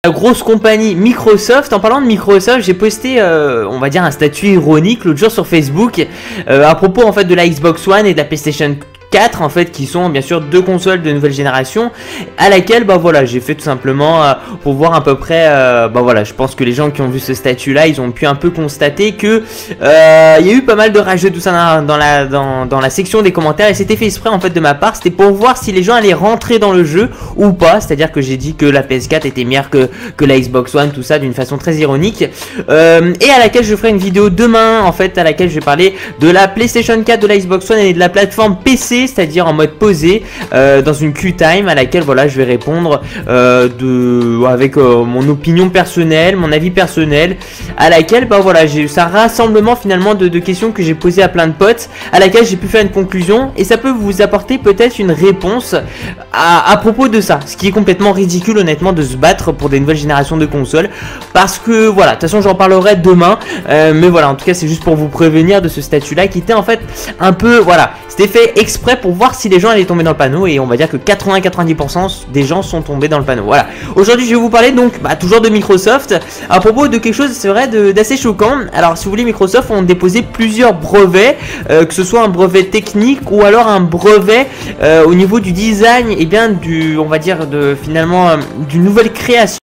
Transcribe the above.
La grosse compagnie Microsoft. En parlant de Microsoft, j'ai posté on va dire un statut ironique l'autre jour sur Facebook à propos en fait de la Xbox One et de la PlayStation 4 en fait, qui sont bien sûr deux consoles de nouvelle génération, à laquelle bah voilà, j'ai fait tout simplement pour voir à peu près bah voilà, je pense que les gens qui ont vu ce statut là, ils ont pu un peu constater que il y a eu pas mal de rageux tout ça dans la section des commentaires, et c'était fait exprès en fait de ma part. C'était pour voir si les gens allaient rentrer dans le jeu ou pas, c'est à dire que j'ai dit que la PS4 était meilleure que la Xbox One, tout ça d'une façon très ironique, et à laquelle je ferai une vidéo demain en fait, à laquelle je vais parler de la PlayStation 4, de la Xbox One et de la plateforme PC, c'est-à-dire en mode posé, dans une Q-Time, à laquelle voilà, je vais répondre avec mon opinion personnelle, mon avis personnel, à laquelle bah voilà, c'est un rassemblement finalement de questions que j'ai posées à plein de potes, à laquelle j'ai pu faire une conclusion, et ça peut vous apporter peut-être une réponse à propos de ça, ce qui est complètement ridicule honnêtement de se battre pour des nouvelles générations de consoles, parce que voilà, de toute façon j'en parlerai demain, mais voilà, en tout cas c'est juste pour vous prévenir de ce statut là qui était en fait un peu, voilà, c'était fait exprès pour voir si les gens allaient tomber dans le panneau, et on va dire que 80-90% des gens sont tombés dans le panneau. Voilà, aujourd'hui je vais vous parler donc toujours de Microsoft, à propos de quelque chose, c'est vrai, d'assez choquant. Alors si vous voulez, Microsoft ont déposé plusieurs brevets, que ce soit un brevet technique ou alors un brevet au niveau du design, et bien on va dire finalement d'une nouvelle création